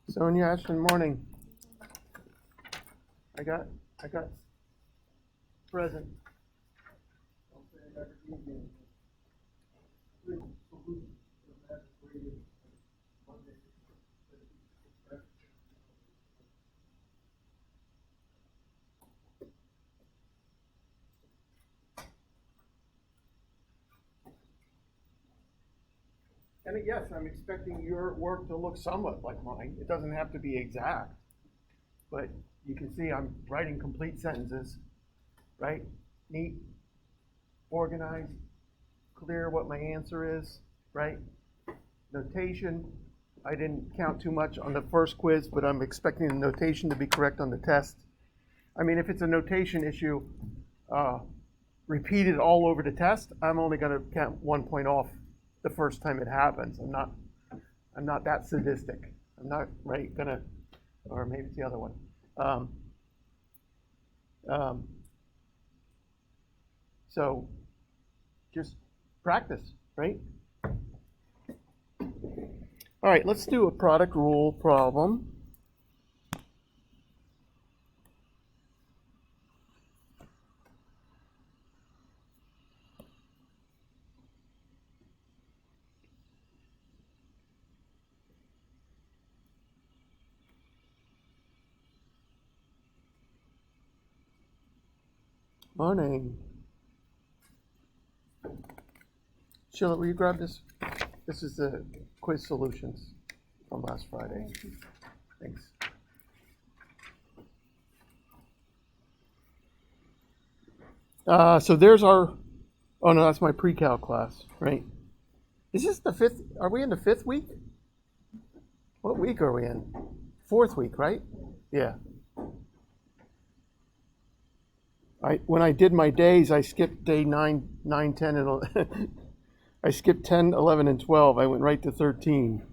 Sonia Ashton, morning. I got present. And yes, I'm expecting your work to look somewhat like mine. It doesn't have to be exact, but you can see I'm writing complete sentences, right? Neat, organized, clear what my answer is, right? Notation, I didn't count too much on the first quiz, but I'm expecting the notation to be correct on the test. I mean, if it's a notation issue, repeated all over the test, I'm only going to count 1 point off the first time it happens. I'm not that sadistic. I'm not gonna, or maybe it's the other one. So just practice, right? All right, let's do a product rule problem. Morning. Sheila, will you grab this? This is the quiz solutions from last Friday. Thanks. So there's our, oh no, that's my pre-cal class, right? Is this the fifth, are we in the fifth week? What week are we in? Fourth week, right? Yeah. When I did my days, I skipped day 9, 10, and 11. I skipped 10, 11, and 12. I went right to 13.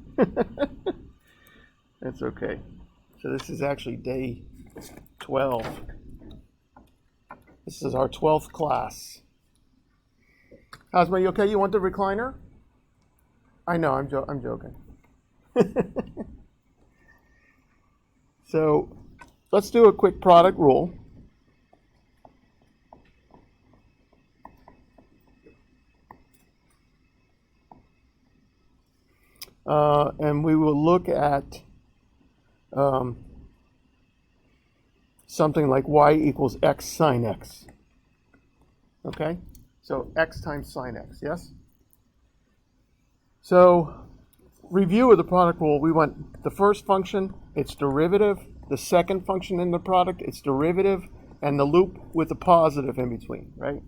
That's okay. So this is actually day 12. This is our 12th class. Hosma, you okay? You want the recliner? I know, I'm joking. So let's do a quick product rule. And we will look at something like y equals x sine x. Okay? So x times sine x, yes? So review of the product rule, we want the first function, its derivative, the second function in the product, its derivative, and the loop with the positive in between, right?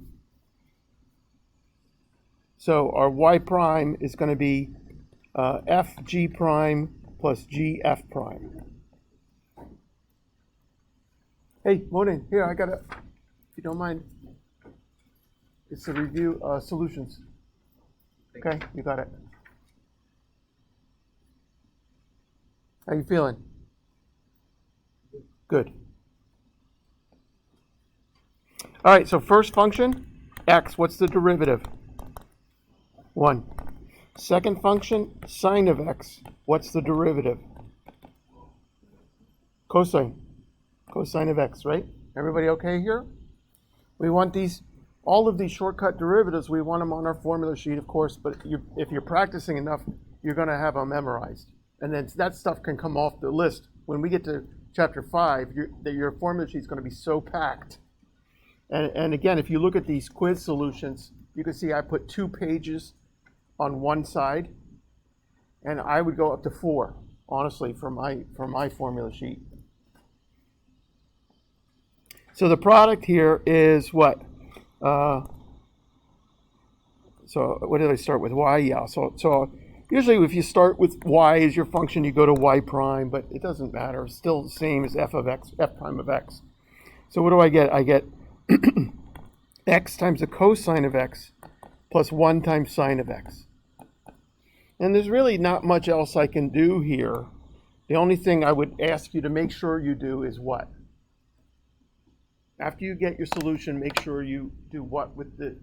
So our y prime is going to be f g prime plus g f prime. Hey, morning. Here, I got it. If you don't mind, it's a review solutions. Okay, you got it. How you feeling? Good. All right, so first function, x. What's the derivative? 1. Second function, sine of x. What's the derivative? Cosine. Cosine of x, right? Everybody okay here? We want these, all of these shortcut derivatives, we want them on our formula sheet, of course, but if you're practicing enough, you're going to have them memorized. And then that stuff can come off the list. When we get to chapter 5, your formula sheet is going to be so packed. And again, if you look at these quiz solutions, you can see I put 2 pages on one side, and I would go up to 4, honestly, for my formula sheet. So the product here is what? So what did I start with? Y, yeah. So usually if you start with y as your function, you go to y prime, but it doesn't matter. It's still the same as f of x, f prime of x. So what do I get? I get x times the cosine of x plus 1 times sine of x. And there's really not much else I can do here. The only thing I would ask you to make sure you do is what? After you get your solution, make sure you do what with the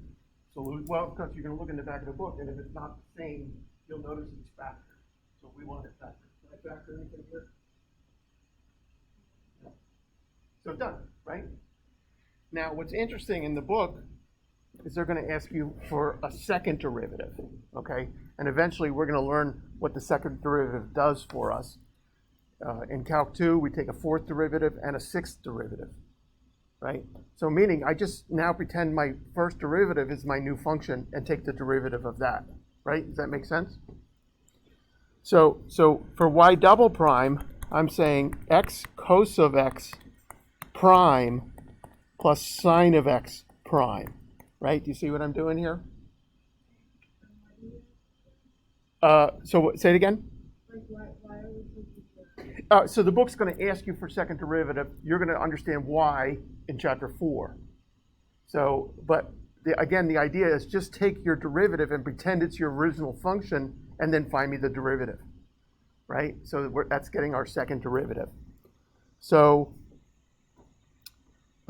solution? Well, of course, you're going to look in the back of the book, and if it's not the same, you'll notice it's factored. So we want it factored. Can I factor anything here? So done, right? Now, what's interesting in the book is they're going to ask you for a second derivative, okay? And eventually we're going to learn what the second derivative does for us. In Calc 2, we take a fourth derivative and a sixth derivative, right? So meaning I just now pretend my first derivative is my new function and take the derivative of that, right? Does that make sense? So for y double prime, I'm saying x cos of x prime plus sine of x prime, right? Do you see what I'm doing here? So say it again. So the book's going to ask you for second derivative. You're going to understand why in chapter 4. So, but again, the idea is just take your derivative and pretend it's your original function and then find me the derivative, right? So that's getting our second derivative. So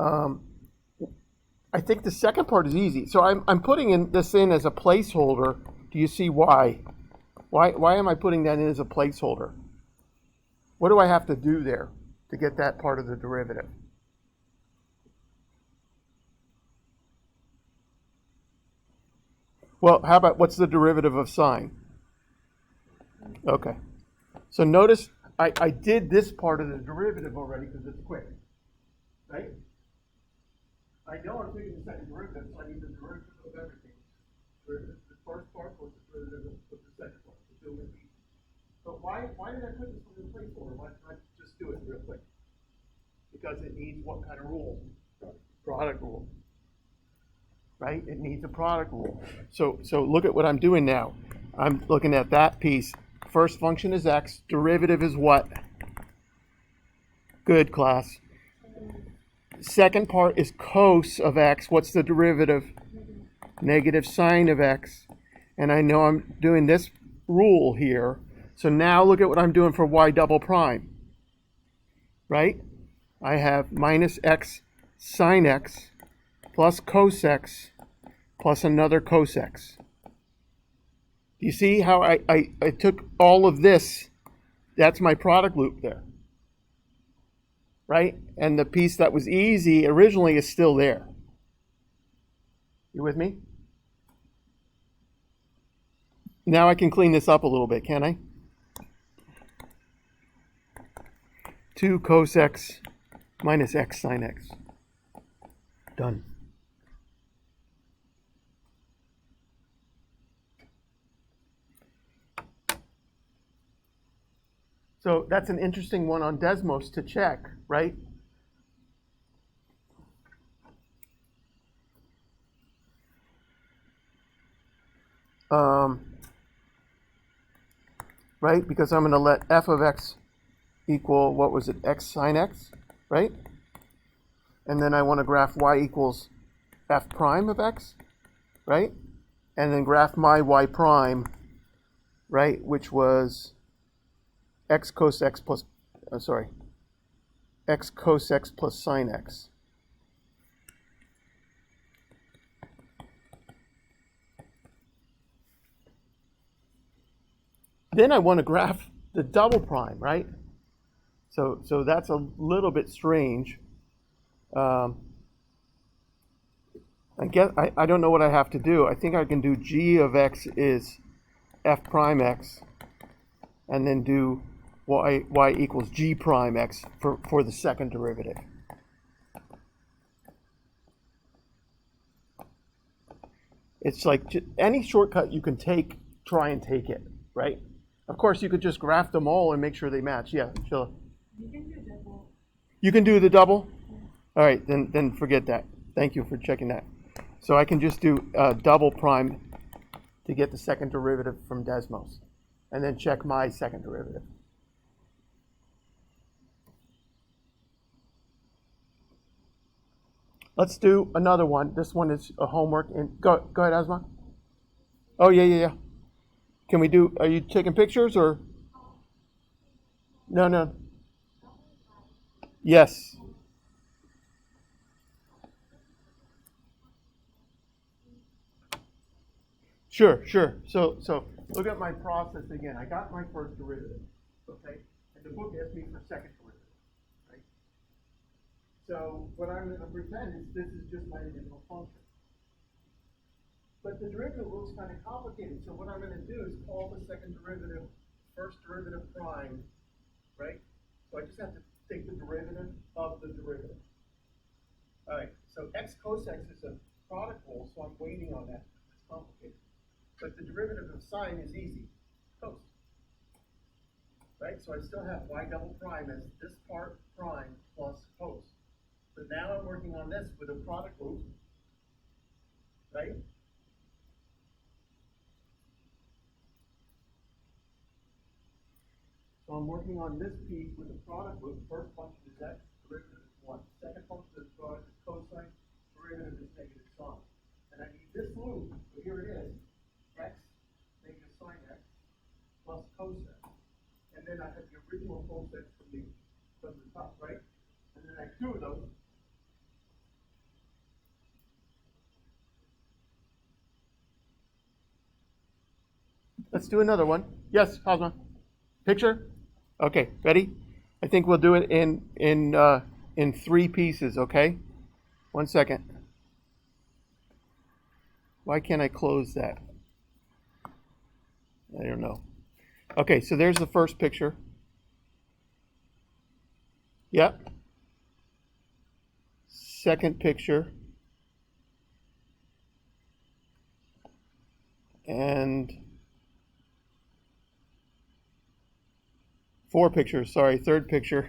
I think the second part is easy. So I'm putting this in as a placeholder. Do you see why? Why am I putting that in as a placeholder? What do I have to do there to get that part of the derivative? Well, how about what's the derivative of sine? Okay. So notice I did this part of the derivative already because it's quick, right? I know I'm taking the second derivative, so I need the derivative of everything. The first part was the derivative of the second part. But why did I put this in the placeholder? Why didn't I just do it real quick? Because it needs what kind of rule? Product rule. Right? It needs a product rule. So look at what I'm doing now. I'm looking at that piece. First function is x. Derivative is what? Good, class. Second part is cos of x. What's the derivative? Negative sine of x. And I know I'm doing this rule here. So now look at what I'm doing for y double prime. Right? I have minus x sine x plus cos x plus another cos x. Do you see how I took all of this? That's my product loop there. Right? And the piece that was easy originally is still there. You with me? Now I can clean this up a little bit, can I? 2 cos x minus x sine x. Done. So that's an interesting one on Desmos to check, right? Right, because I'm going to let f of x equal, what was it, x sine x, right? And then I want to graph y equals f prime of x, right? And then graph my y prime, right, which was x cos x plus, x cos x plus sine x. Then I want to graph the double prime, right? So that's a little bit strange. I guess I don't know what I have to do. I think I can do g of x is f prime x, and then do y equals g prime x for the second derivative. It's like any shortcut you can take, try and take it, right? Of course, you could just graph them all and make sure they match. Yeah, Sheila. You can do double. You can do the double? All right, then forget that. Thank you for checking that. So I can just do double prime to get the second derivative from Desmos, and then check my second derivative. Let's do another one. This one is a homework. Go ahead, Asma. Oh, yeah. Can we do, are you taking pictures or? No. Yes. Sure. So look at my process again. I got my first derivative, okay? And the book asked me for second derivative, right? So what I'm going to pretend is this is just my original function. But the derivative looks kind of complicated. So what I'm going to do is call the second derivative first derivative prime, right? So I just have to take the derivative of the derivative. All right, so x cos x is a product rule, so I'm waiting on that. It's complicated. But the derivative of sine is easy, cos. Right, so I still have y double prime as this part prime plus cos. So now I'm working on this with a product rule, right? So I'm working on this piece with a product rule. First function is x, derivative is 1. Second function of the product is cosine, derivative is negative sine. And I need this loop, so here it is, x, negative sine x, plus cosine. And then I have the original cosine from the top, right? And then I have two of those. Let's do another one. Yes, Hosma. Picture? Okay, ready? I think we'll do it in three pieces, okay? 1 second. Why can't I close that? I don't know. Okay, so there's the first picture. Yep. Second picture. And 4 pictures, sorry, third picture.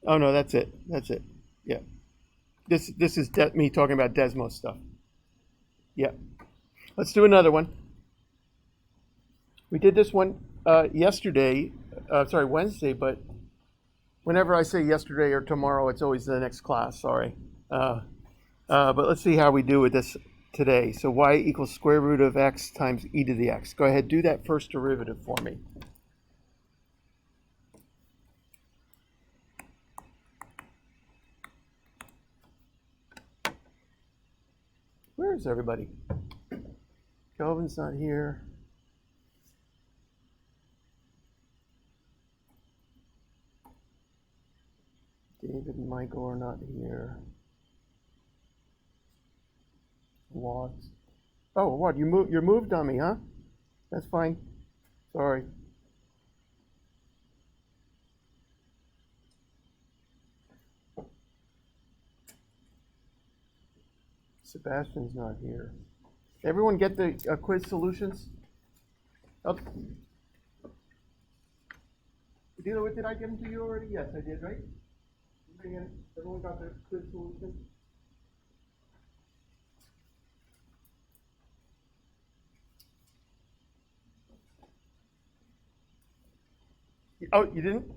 Oh no, that's it. That's it. Yeah. This is me talking about Desmos stuff. Yeah. Let's do another one. We did this one Wednesday, but whenever I say yesterday or tomorrow, it's always the next class, sorry. But let's see how we do with this today. So y equals square root of x times e to the x. Go ahead, do that first derivative for me. Where is everybody? Kelvin's not here. David and Michael are not here. Watts. Oh, what? You're moved on me, huh? That's fine. Sorry. Sebastian's not here. Everyone get the quiz solutions? Oh. Did I give them to you already? Yes, I did, right? Everyone got the quiz solution? Oh, you didn't?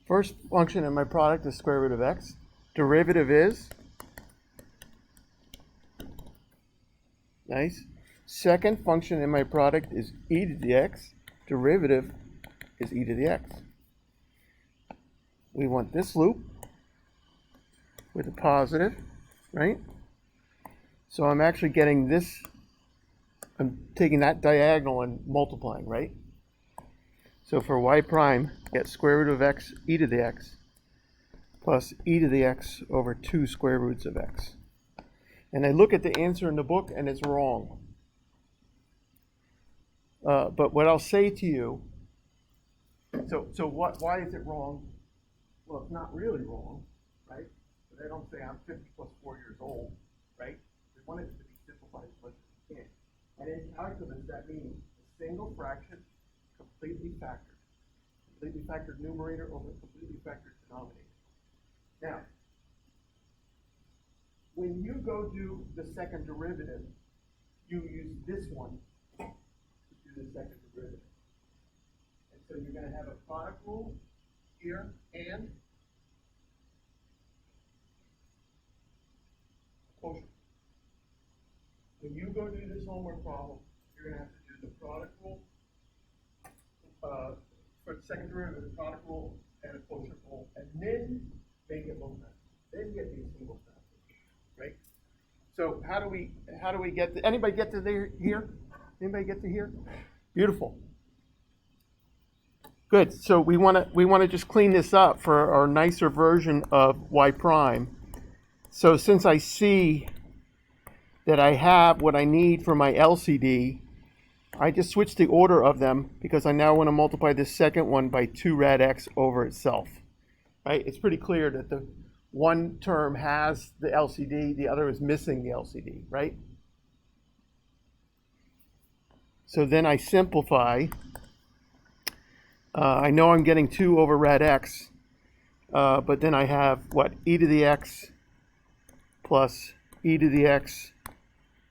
First function in my product is square root of x. Derivative is? Nice. Second function in my product is e to the x. Derivative is e to the x. We want this loop with a positive, right? So I'm actually getting this, I'm taking that diagonal and multiplying, right? So for y prime, get square root of x e to the x plus e to the x over 2 square roots of x. And I look at the answer in the book and it's wrong. But what I'll say to you, why is it wrong? Well, it's not really wrong, right? But they don't say I'm 50 plus 4 years old, right? They want it to be simplified as much as you can. And in calculus, that means a single fraction completely factored numerator over completely factored denominator. Now, when you go do the second derivative, you use this one to do the second derivative. And so you're going to have a product rule here and quotient. When you go do this homework problem, you're going to have to do the product rule. For the second derivative, the product rule and a quotient rule, and then make it low factor. Then get these single factors, right? So how do we get to, anybody get to there here? Anybody get to here? Beautiful. Good. So we want to just clean this up for our nicer version of y prime. So since I see that I have what I need for my LCD, I just switch the order of them because I now want to multiply this second one by 2 rad x over itself. Right? It's pretty clear that the one term has the LCD, the other is missing the LCD, right? So then I simplify. I know I'm getting 2 over rad x, but then I have what? E to the x plus e to the x,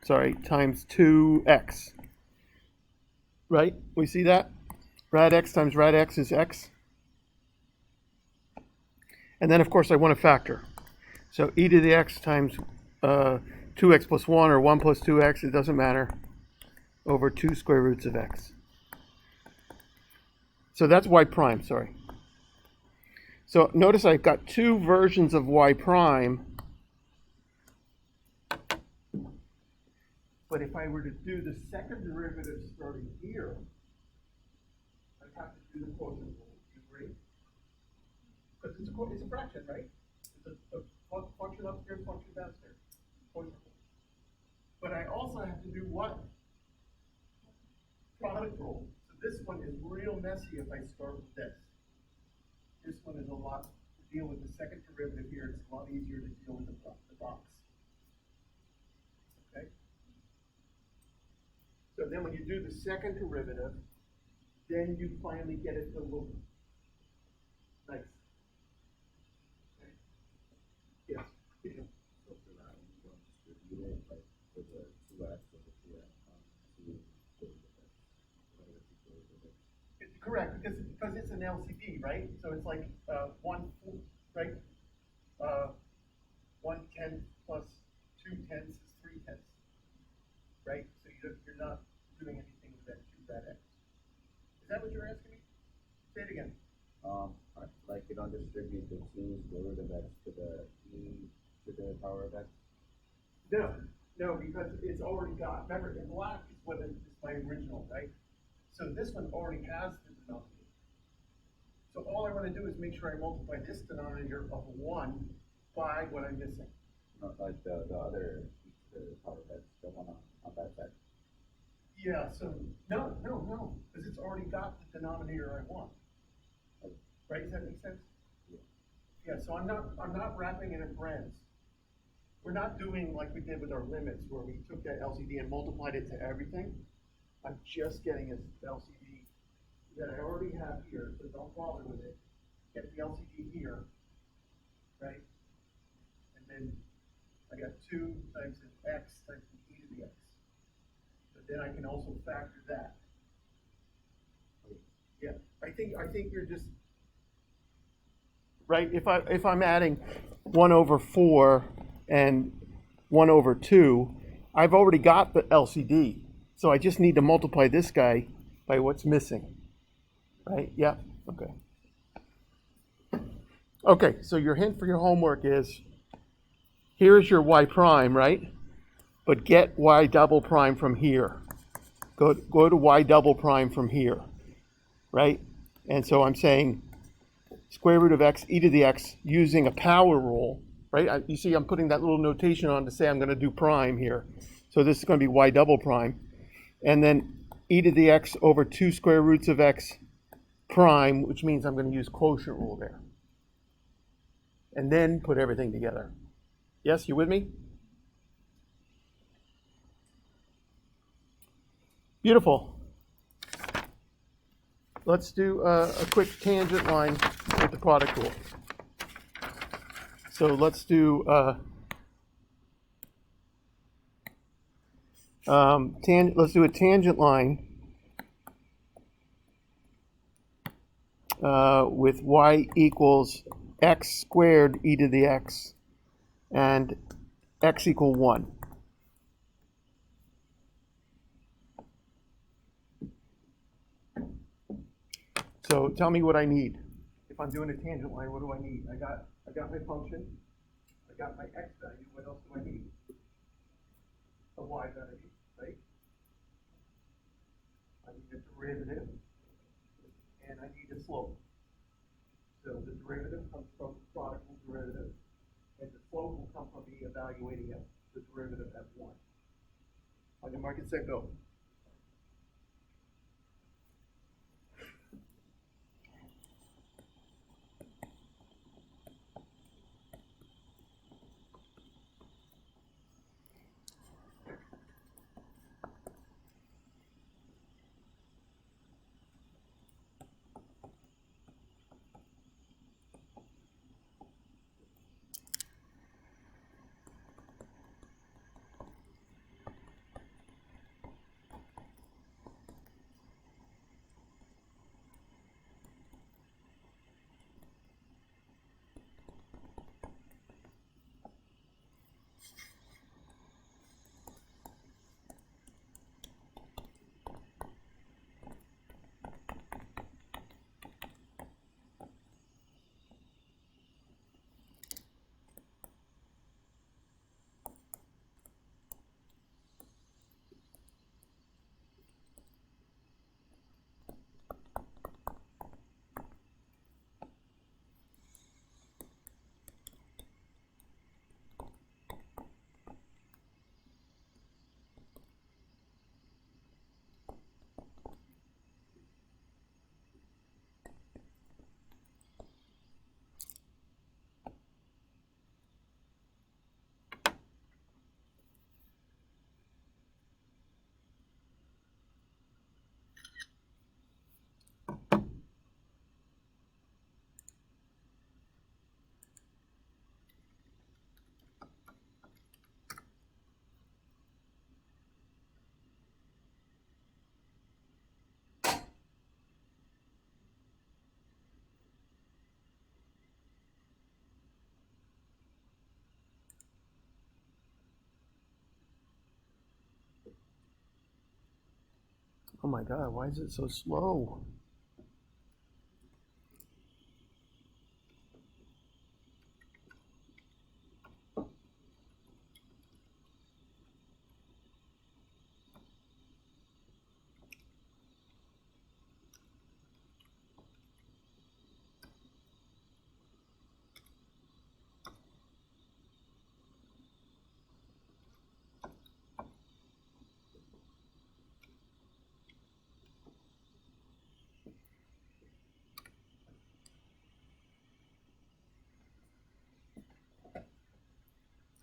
times 2x. Right? We see that? Rad x times rad x is x. And then, of course, I want to factor. So e to the x times 2x plus 1 or 1 plus 2x, it doesn't matter, over 2 square roots of x. So that's y prime, sorry. So notice I've got 2 versions of y prime. But if I were to do the second derivative starting here, I'd have to do the quotient rule. Do you agree? Because it's a fraction, right? It's a function upstairs, function downstairs. Quotient rule. But I also have to do what? Product rule. So this one is real messy if I start with this. This one is a lot to deal with the second derivative here. It's a lot easier to deal with the box. Okay? So then when you do the second derivative, then you finally get it to look nice. Okay. Yes. Yeah. Correct, because it's an LCD, right? So it's like 1, right? 1/10 plus 2/10 is 3/10, right? So you're not doing anything with that 2 rad x. Is that what you're asking me? Say it again. Like you don't distribute the 2 square root of x to the e to the power of x? No, because it's already got, remember, in black is what is my original, right? So this one already has the denominator. So all I want to do is make sure I multiply this denominator of 1 by what I'm missing. Not like the other e to the power of x, the one on that side. Yeah, so no, because it's already got the denominator I want. Right? Does that make sense? Yeah, so I'm not wrapping it in parens. We're not doing like we did with our limits where we took that LCD and multiplied it to everything. I'm just getting an LCD that I already have here, so don't bother with it. Get the LCD here, right? And then I got 2 times an x times an e to the x. But then I can also factor that. Yeah, I think you're just right. If I'm adding 1 over 4 and 1 over 2, I've already got the LCD. So I just need to multiply this guy by what's missing, right? Yeah, okay. Okay, so your hint for your homework is, here's your y prime, right? But get y double prime from here. Go to y double prime from here, right? And so I'm saying square root of x e to the x using a power rule, right? You see I'm putting that little notation on to say I'm going to do prime here. So this is going to be y double prime. And then e to the x over 2 square roots of x prime, which means I'm going to use quotient rule there. And then put everything together. Yes, you with me? Beautiful. Let's do a quick tangent line with the product rule. So let's do let's do a tangent line with y equals x squared e to the x and x equal 1. So tell me what I need. If I'm doing a tangent line, what do I need? I got my function. I got my x value. What else do I need? A y value, right? I need a derivative, and I need a slope. So the derivative comes from product of derivative, and the slope will come from me evaluating it, the derivative at 1. On your mark it, set, go. Oh my God, why is it so slow?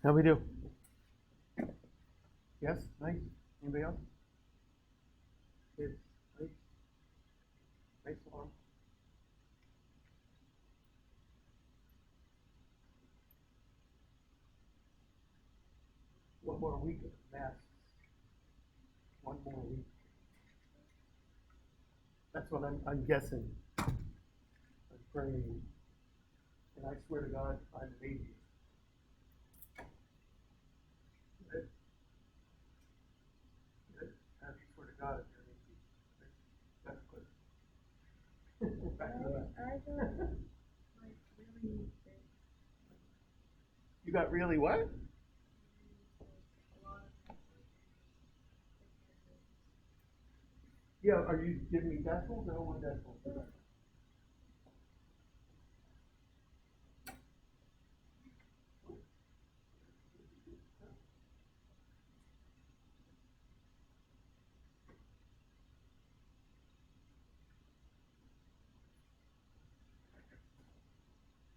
How we do? Yes, nice. Anybody else? Yes, nice. Nice one. One more week of masks. One more week. That's what I'm guessing. I'm praying. And I swear to God, I'm an atheist. Good. Good. I swear to God, you're an atheist. That's good. Back to that. I got like really big, You got really what? a lot of Yeah, are you giving me decimals? I don't want decimals.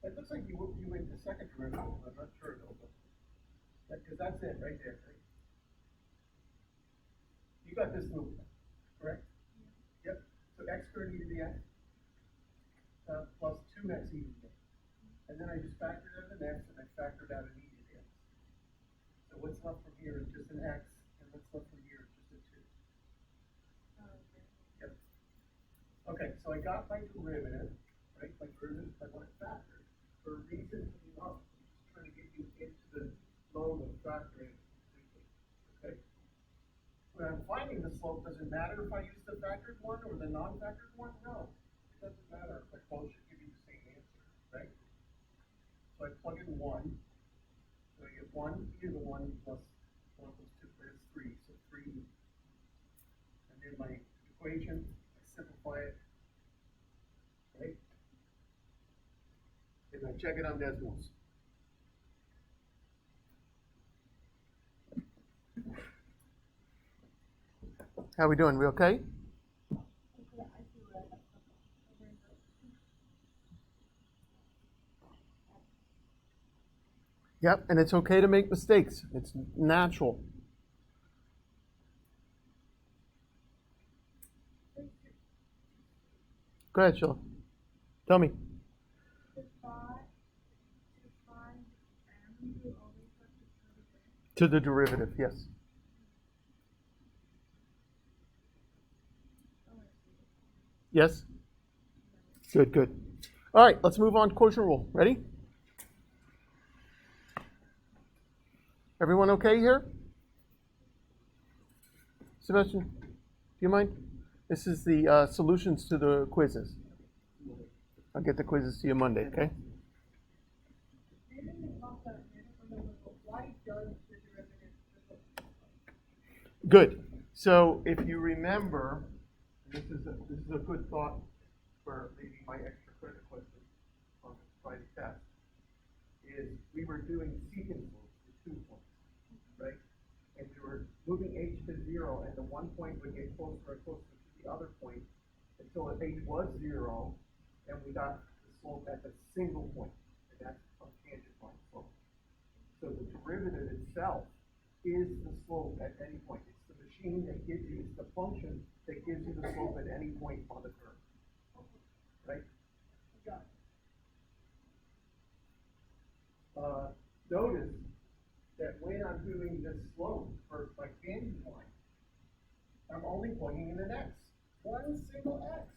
It looks like you went to second derivative. I'm not sure though, but because that's it right there, right? You got this loop, correct? Yep. So x squared e to the x plus 2x e to the x. And then I just factored out an x and I factored out an e to the x. So what's left from here is just an x, and what's left from here is just a 2. Yep. Okay, so I got my derivative, right? My derivative, I want it factored. For a reason, I'm just trying to get you into the mode of factoring completely. Okay? When I'm finding the slope, does it matter if I use the factored one or the non-factored one? No. doesn't matter, like both should give you the same answer, right? So I plug in 1, so I get 1 e to the 1 plus 1 plus 2, that's 3, so 3. And then my equation, I simplify it, right? And I check it on decimals. How we doing? We okay? Yep, and it's okay to make mistakes. It's natural. Go ahead, Sheila. Tell me. To the derivative, yes. Yes? Good, good. All right, let's move on to quotient rule. Ready? Everyone okay here? Sebastian, do you mind? This is the solutions to the quizzes. I'll get the quizzes to you Monday, okay? Good. So if you remember, this is a good thought for maybe my extra credit question on the Friday test, is we were doing secant moves to 2 points, right? And we were moving h to 0, and the 1 point would get closer and closer to the other point until h was 0, and we got the slope at the single point, and that's a tangent line slope. So the derivative itself is the slope at any point. It's the machine that gives you, it's the function that gives you the slope at any point on the curve. Right? Notice that when I'm doing this slope for my tangent line, I'm only plugging in an x. One single x.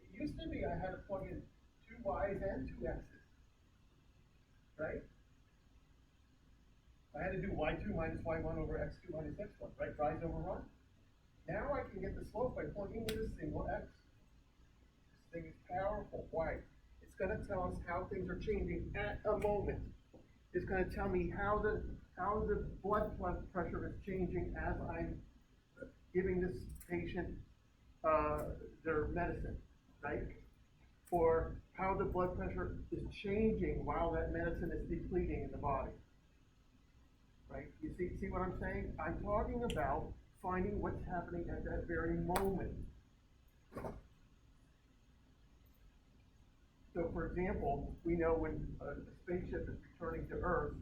It used to be I had to plug in 2 y's and 2 x's. Right? I had to do y2 minus y1 over x2 minus x1, right? Rise over run. Now I can get the slope by plugging in a single x. This thing is powerful. Why? It's going to tell us how things are changing at a moment. It's going to tell me how the blood pressure is changing as I'm giving this patient their medicine, right? Or how the blood pressure is changing while that medicine is depleting in the body. Right? You see what I'm saying? I'm talking about finding what's happening at that very moment. So, for example, we know when a spaceship is returning to Earth,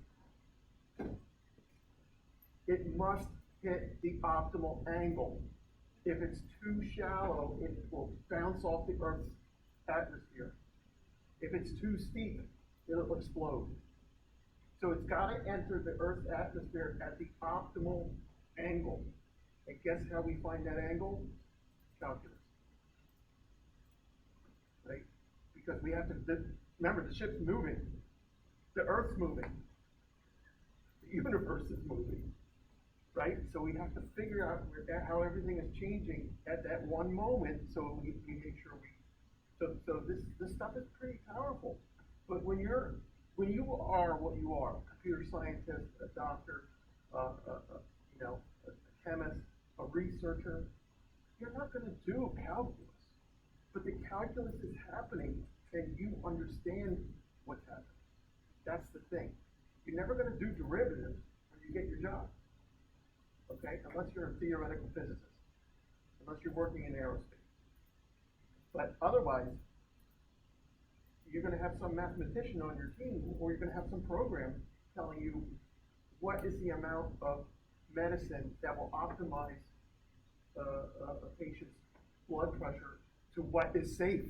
it must hit the optimal angle. If it's too shallow, it will bounce off the Earth's atmosphere. If it's too steep, it'll explode. So it's got to enter the Earth's atmosphere at the optimal angle. And guess how we find that angle? Calculus. Right? Because we have to, remember, the ship's moving. The Earth's moving. The universe is moving. Right? So we have to figure out how everything is changing at that one moment so we make sure so this stuff is pretty powerful. But when you are what you are, a computer scientist, a doctor, a chemist, a researcher, you're not going to do calculus. But the calculus is happening, and you understand what's happening. That's the thing. You're never going to do derivatives when you get your job. Okay? Unless you're a theoretical physicist. Unless you're working in aerospace. But otherwise, you're going to have some mathematician on your team, or you're going to have some program telling you what is the amount of medicine that will optimize a patient's blood pressure to what is safe,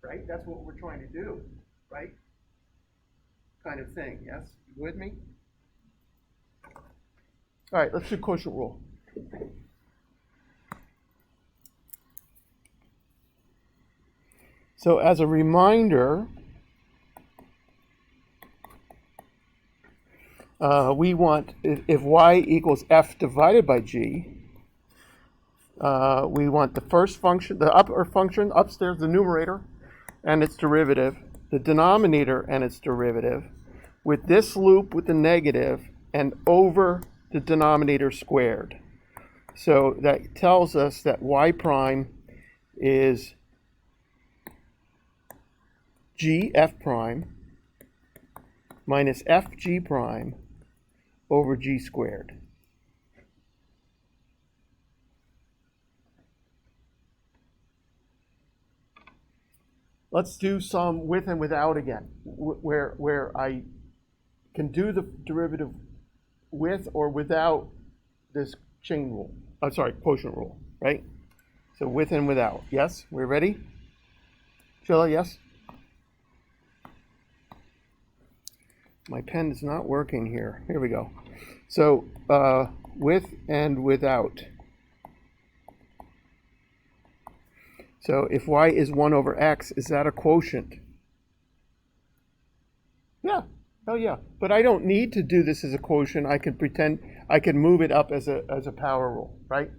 right? That's what we're trying to do, right? Kind of thing, yes? You with me? All right, let's do quotient rule. So as a reminder, we want, if y equals f divided by g, We want the first function, the upper function upstairs, the numerator, and its derivative, the denominator and its derivative, with this loop with the negative and over the denominator squared. So that tells us that y prime is g f prime minus f g prime over g squared. Let's do some with and without again, where I can do the derivative with or without this chain rule. I'm sorry, quotient rule, right? So with and without. Yes, we're ready? Sheila, yes? My pen is not working here. Here we go. So with and without. So if y is 1 over x, is that a quotient? Yeah, oh yeah. But I don't need to do this as a quotient. I can pretend, I can move it up as a power rule, right?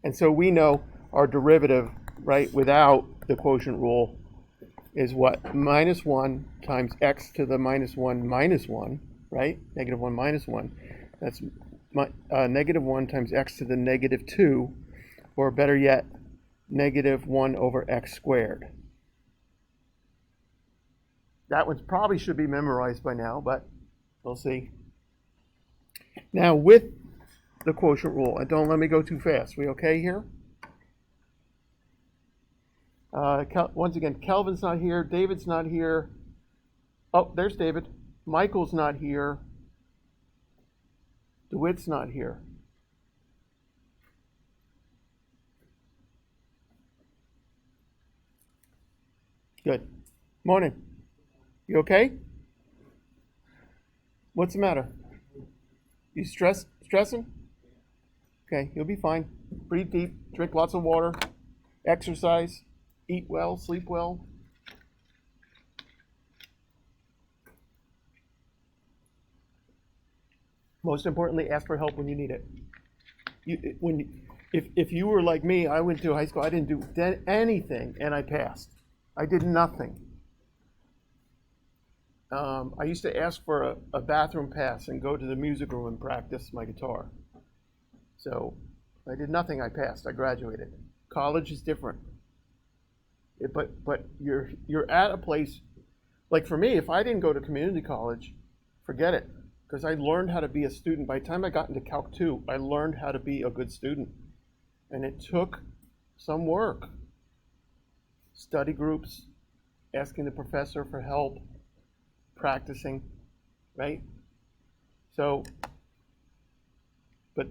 And so we know our derivative, right, without the quotient rule is what? Minus 1 times x to the minus 1 minus 1, right? Negative 1 minus 1. That's negative 1 times x to the negative 2, or better yet, negative 1 over x squared. That one probably should be memorized by now, but we'll see. Now with the quotient rule, and don't let me go too fast. We okay here? Once again, Kelvin's not here. David's not here. Oh, there's David. Michael's not here. DeWitt's not here. Good. Morning. You okay? What's the matter? You stressing? Okay, you'll be fine. Breathe deep, drink lots of water, exercise, eat well, sleep well. Most importantly, ask for help when you need it. If you were like me, I went to high school, I didn't do anything, and I passed. I did nothing. I used to ask for a bathroom pass and go to the music room and practice my guitar. So I did nothing, I passed, I graduated. College is different. But you're at a place, like for me, if I didn't go to community college, forget it. Because I learned how to be a student. By the time I got into Calc 2, I learned how to be a good student. And it took some work. Study groups, asking the professor for help, practicing, right? So, but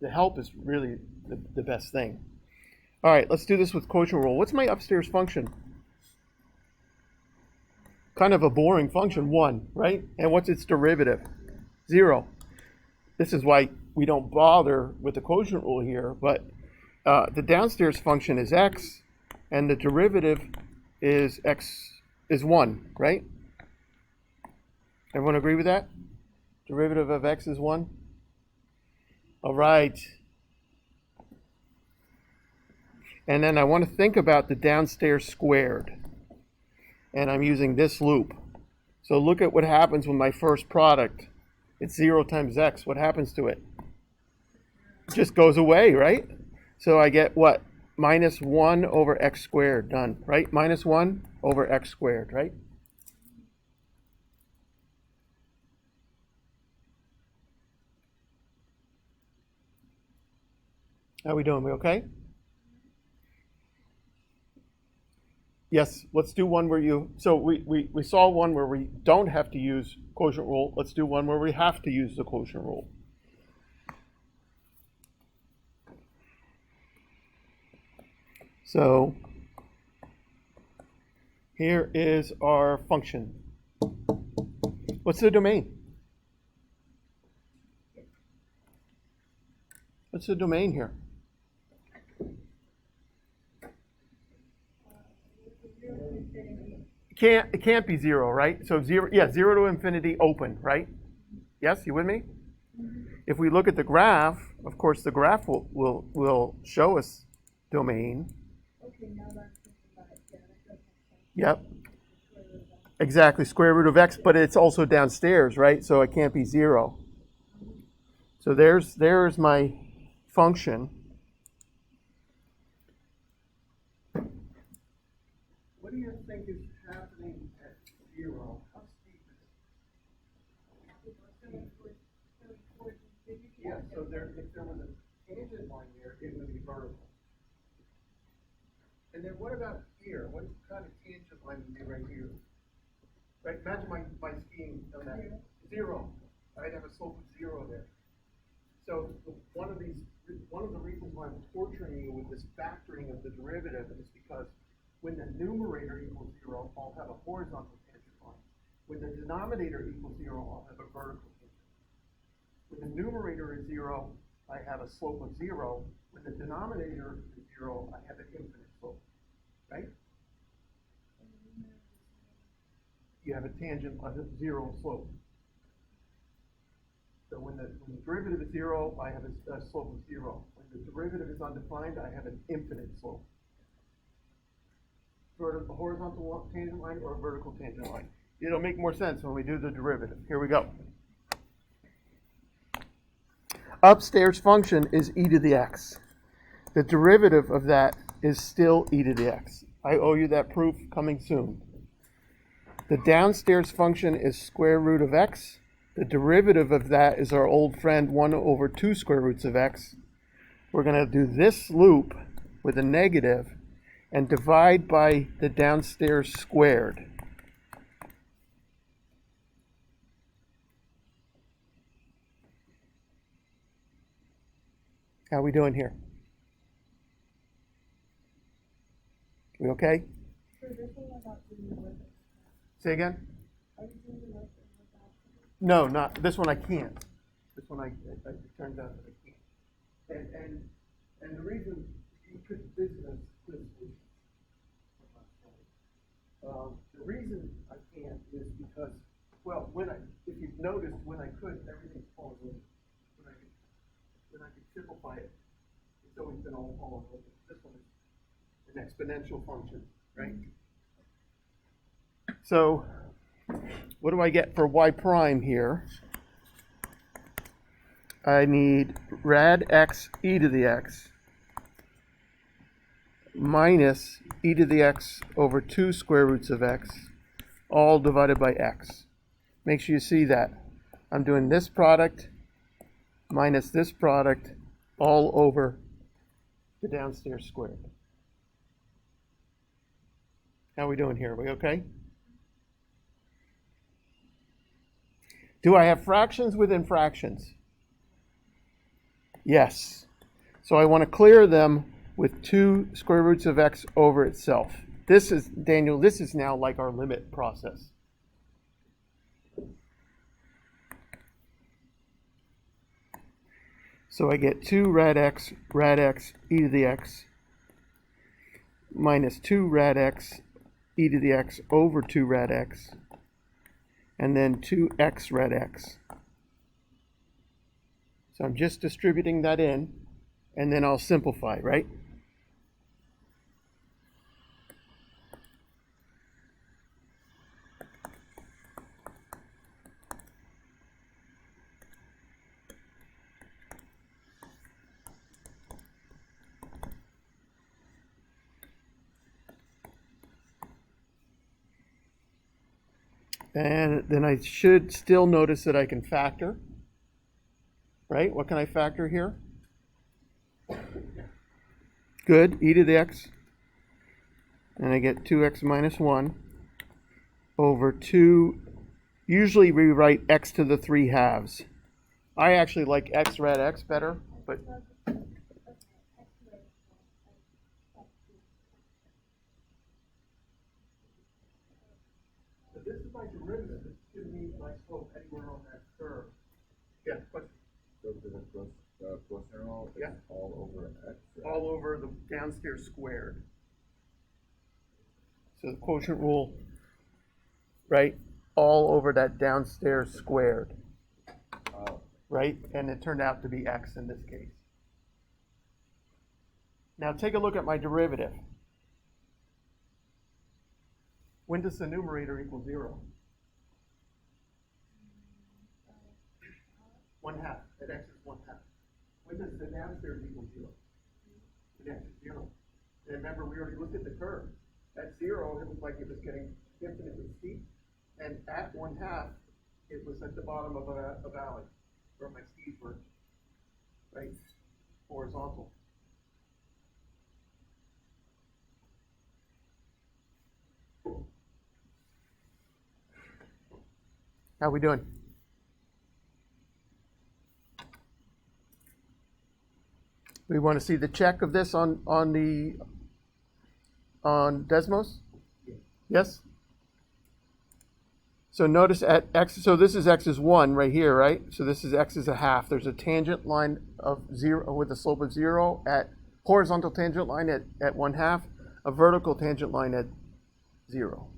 the help is really the best thing. All right, let's do this with quotient rule. What's my upstairs function? Kind of a boring function, 1, right? And what's its derivative? 0. This is why we don't bother with the quotient rule here, but the downstairs function is x, and the derivative is x is 1, right? Everyone agree with that? Derivative of x is 1? All right. And then I want to think about the downstairs squared. And I'm using this loop. So look at what happens with my first product. It's 0 times x. What happens to it? It just goes away, right? So I get what? Minus 1 over x squared. Done, right? Minus 1 over x squared, right? How we doing? We okay? Yes, let's do one where you, so we saw one where we don't have to use quotient rule. Let's do one where we have to use the quotient rule. So here is our function. What's the domain? What's the domain here? It can't be 0, right? So 0, yeah, 0 to infinity open, right? Yes, you with me? If we look at the graph, of course, the graph will show us domain. Okay, now that's thinking about it, yeah, that does make sense. Yep, Square root of x. exactly, square root of x, but it's also downstairs, right? So it can't be 0. So there's my function. What do you think is happening at 0? How steep is it? Yeah, so if there was a tangent line there, it would be vertical. And then what about here? What kind of tangent line would be right here? Right, imagine my skiing on that. 0. I'd have a slope of 0 there. So one of the reasons why I'm torturing you with this factoring of the derivative is because when the numerator equals 0, I'll have a horizontal tangent line. When the denominator equals 0, I'll have a vertical tangent. When the numerator is 0, I have a slope of 0. When the denominator is 0, I have an infinite slope. Right? You have a tangent on a 0 slope. So when the derivative is 0, I have a slope of 0. When the derivative is undefined, I have an infinite slope. A horizontal tangent line or a vertical tangent line. It'll make more sense when we do the derivative. Here we go. Upstairs function is e to the x. The derivative of that is still e to the x. I owe you that proof coming soon. The downstairs function is square root of x. The derivative of that is our old friend 1 over 2 square roots of x. We're going to do this loop with a negative and divide by the downstairs squared. How are we doing here? We okay? So this one I'm not doing the with it. Say again? Are you doing the with it without it? No, not this one. I can't. This one it turns out that I can't. And the reason because this is the reason I can't is because if you've noticed when I could everything's falling in. When I could simplify it, it's always been all falling over. This one is an exponential function, right? So what do I get for y prime here? I need rad x e to the x minus e to the x over 2 square roots of x, all divided by x. Make sure you see that. I'm doing this product minus this product all over the downstairs squared. How are we doing here? Are we okay? Do I have fractions within fractions? Yes. So I want to clear them with 2 square roots of x over itself. This is, Daniel, this is now like our limit process. So I get 2 rad x e to the x minus 2 rad x e to the x over 2 rad x, and then 2x rad x. So I'm just distributing that in, and then I'll simplify, right? And then I should still notice that I can factor, right? What can I factor here? Good, e to the x. And I get 2x minus 1 over 2. Usually we write x to the 3 halves. I actually like x rad x better, but this is my derivative. This should mean my slope anywhere on that curve. Yeah, question. So the quotient rule is all over x. Right? All over the downstairs squared. So the quotient rule, right? All over that downstairs squared. Oh. right? And it turned out to be x in this case. Now take a look at my derivative. When does the numerator equal 0? 1/2. At x is 1/2. When does the downstairs equal 0? At x is 0. And remember, we already looked at the curve. At 0, it was like it was getting infinitely steep. And at 1/2, it was at the bottom of a valley where my skis were, right, horizontal. How we doing? We want to see the check of this on Desmos? Yes? So notice at x, so this is x is 1 right here, right? So this is x is 1/2. There's a tangent line of 0 with a slope of 0 at horizontal tangent line at 1/2, a vertical tangent line at 0.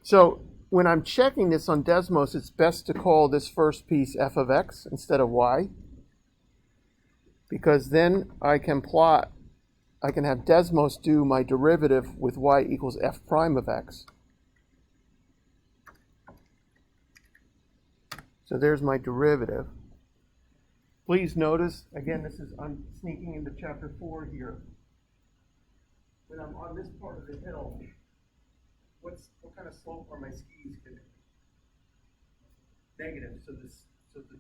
So when I'm checking this on Desmos, it's best to call this first piece f of x instead of y, because then I can have Desmos do my derivative with y equals f prime of x. So there's my derivative. Please notice, again, I'm sneaking into chapter 4 here. When I'm on this part of the hill, what kind of slope are my skis getting? Negative. So the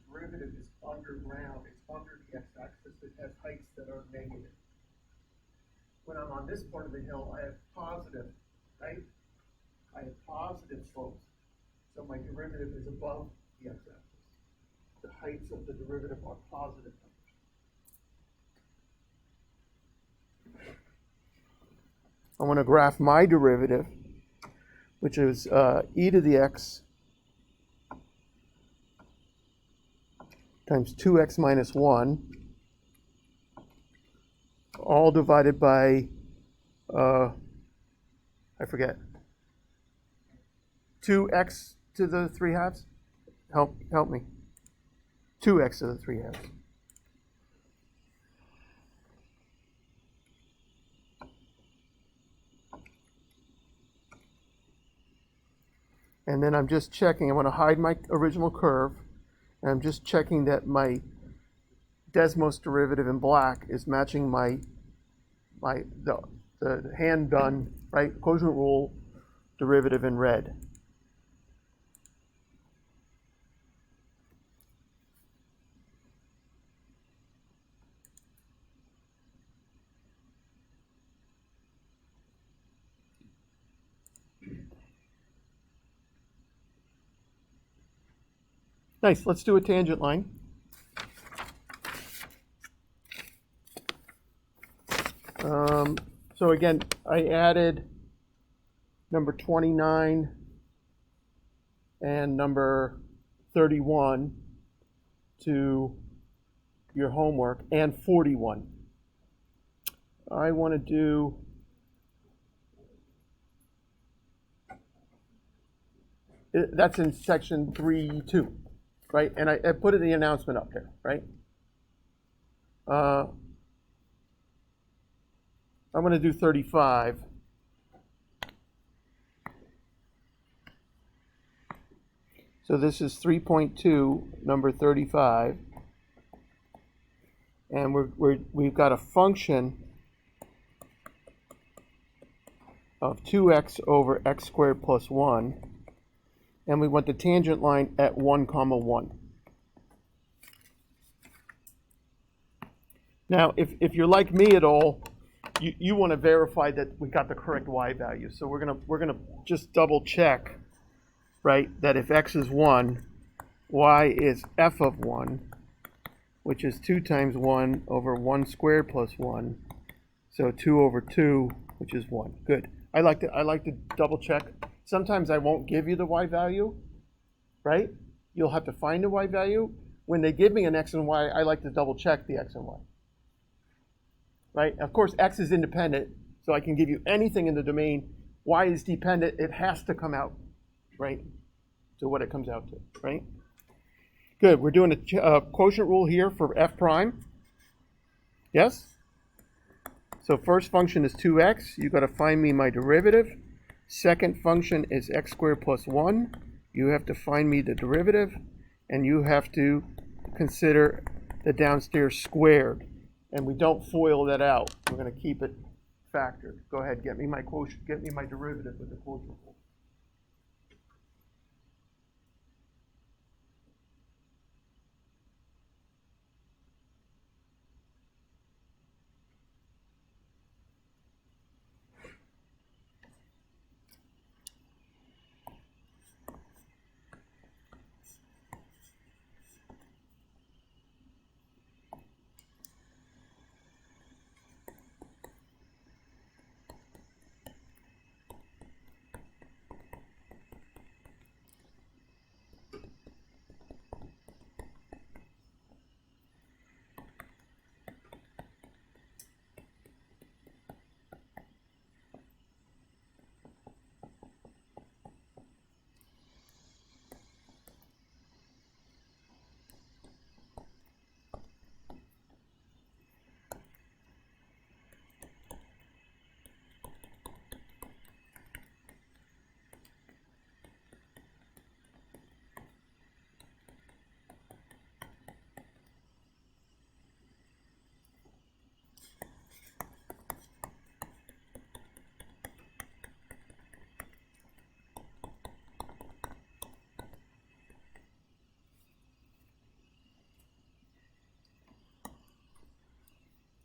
derivative is underground. It's under the x-axis. It has heights that are negative. When I'm on this part of the hill, I have positive, right? I have positive slopes. So my derivative is above the x-axis. The heights of the derivative are positive numbers. I want to graph my derivative, which is e to the x times 2x minus 1, all divided by, I forget, 2x to the 3/2? Help me. 2x to the 3/2. And then I'm just checking, I want to hide my original curve, and I'm just checking that my Desmos derivative in black is matching the hand done, right, quotient rule derivative in red. Nice, let's do a tangent line. So again, I added number 29 and number 31 to your homework, and 41. I want to do that's in section 3.2. Right, and I put the announcement up there, right? I'm going to do 35. So this is 3.2, number 35. And we've got a function of 2x over x squared plus 1. And we want the tangent line at 1, 1. Now, if you're like me at all, you want to verify that we got the correct y value. So we're gonna just double check, right, that if x is 1, y is f of 1, which is 2 times 1 over 1 squared plus 1. So 2 over 2, which is 1. Good. I like to double check. Sometimes I won't give you the y value, right? You'll have to find the y value. When they give me an x and y, I like to double check the x and y. Right? Of course, x is independent, so I can give you anything in the domain y is dependent, it has to come out, right, to what it comes out to, right? Good, we're doing a quotient rule here for f prime. Yes? So first function is 2x. You got to find me my derivative. Second function is x squared plus 1. You have to find me the derivative, and you have to consider the downstairs squared. And we don't FOIL that out. We're going to keep it factored. Go ahead, get me my quotient, get me my derivative with the quotient rule.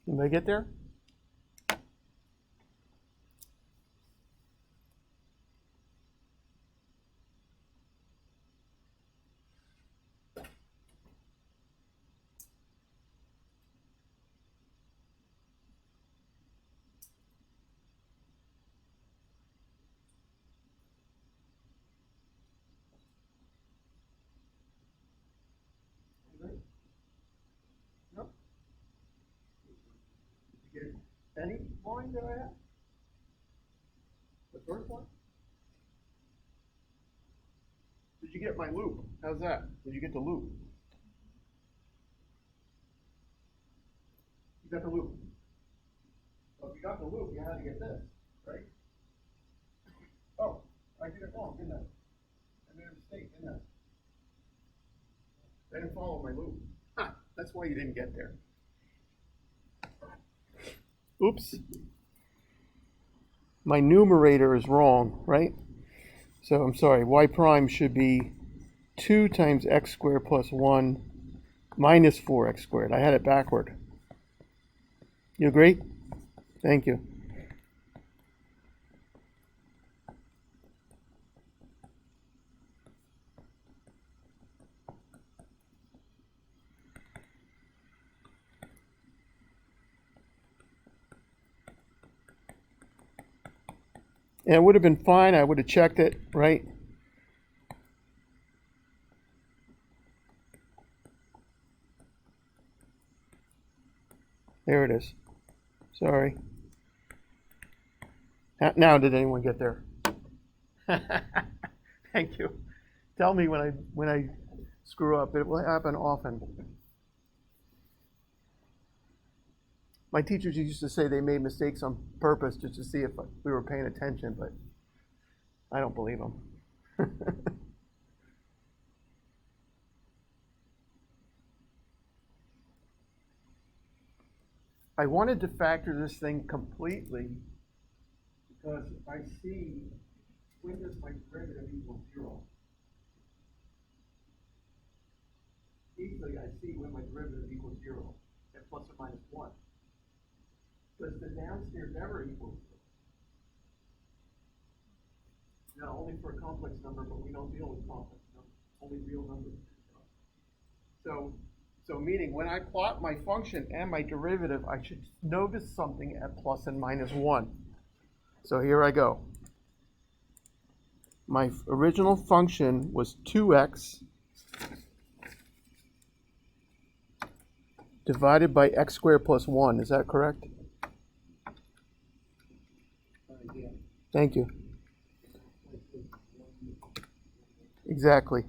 Anybody get there? No? Did you get any line that I have? The first one? Did you get my loop? How's that? Did you get the loop? You got the loop. Well, if you got the loop, you had to get this, right? Oh, I did it wrong, didn't I? I made a mistake, didn't I? I didn't follow my loop. Ha, that's why you didn't get there. Oops. My numerator is wrong, right? So I'm sorry, y prime should be 2 times x squared plus 1 minus 4x squared. I had it backward. You agree? Thank you. And it would have been fine. I would have checked it, right? There it is. Sorry. Now did anyone get there? Thank you. Tell me when I screw up. It will happen often. My teachers used to say they made mistakes on purpose just to see if we were paying attention, but I don't believe them. I wanted to factor this thing completely because I see when does my derivative equal 0? Easily I see when my derivative equals 0 at plus or minus 1. Does the downstairs ever equal 0? Now, only for a complex number, but we don't deal with complex numbers, only real numbers. So meaning when I plot my function and my derivative, I should notice something at plus and minus 1. So here I go. My original function was 2x divided by x squared plus 1. Is that correct? Yeah. Thank you. Exactly.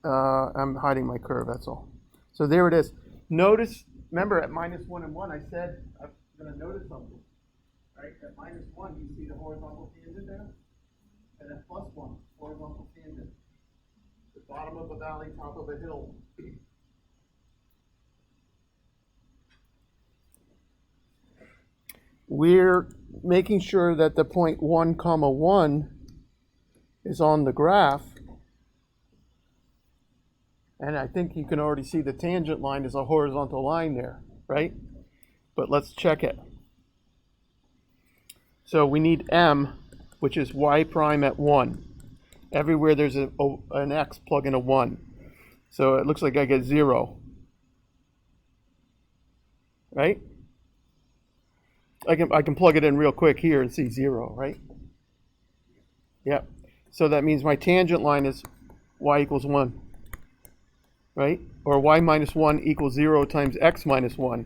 I'm hiding my curve, that's all. So there it is. Notice, remember at -1 and 1, I said I'm going to notice something. Right? At -1, you see the horizontal tangent there? And at +1, horizontal tangent. The bottom of a valley, top of a hill. We're making sure that the point 1, 1 is on the graph. And I think you can already see the tangent line is a horizontal line there, right? But let's check it. So we need M, which is y prime at 1. Everywhere there's an x, plug in a 1. So it looks like I get 0. Right? I can plug it in real quick here and see 0, right? Yep. So that means my tangent line is y equals 1. Right? Or y minus 1 equals 0 times x minus 1,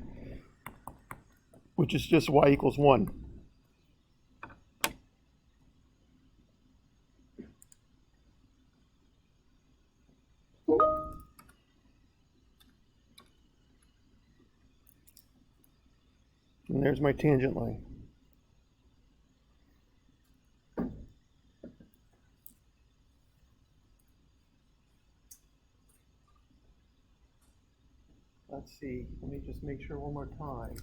which is just y equals 1. And there's my tangent line. Let's see, let me just make sure one more time.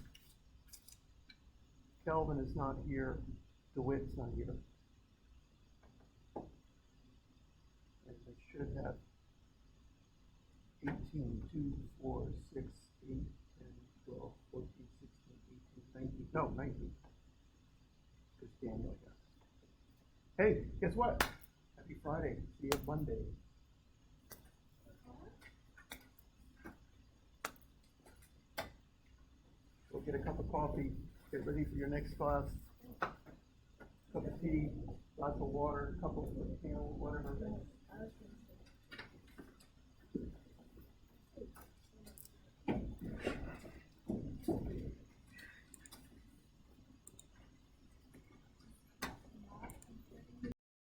Kelvin is not here, DeWitt's not here. And I should have 18, 2, 4, 6, 8, 10, 12, 14, 16, 18, 19. No, 19. Because Daniel got it. Hey, guess what? Happy Friday. See you Monday. Go get a cup of coffee. Get ready for your next class. Cup of tea, glass of water, cup of whatever.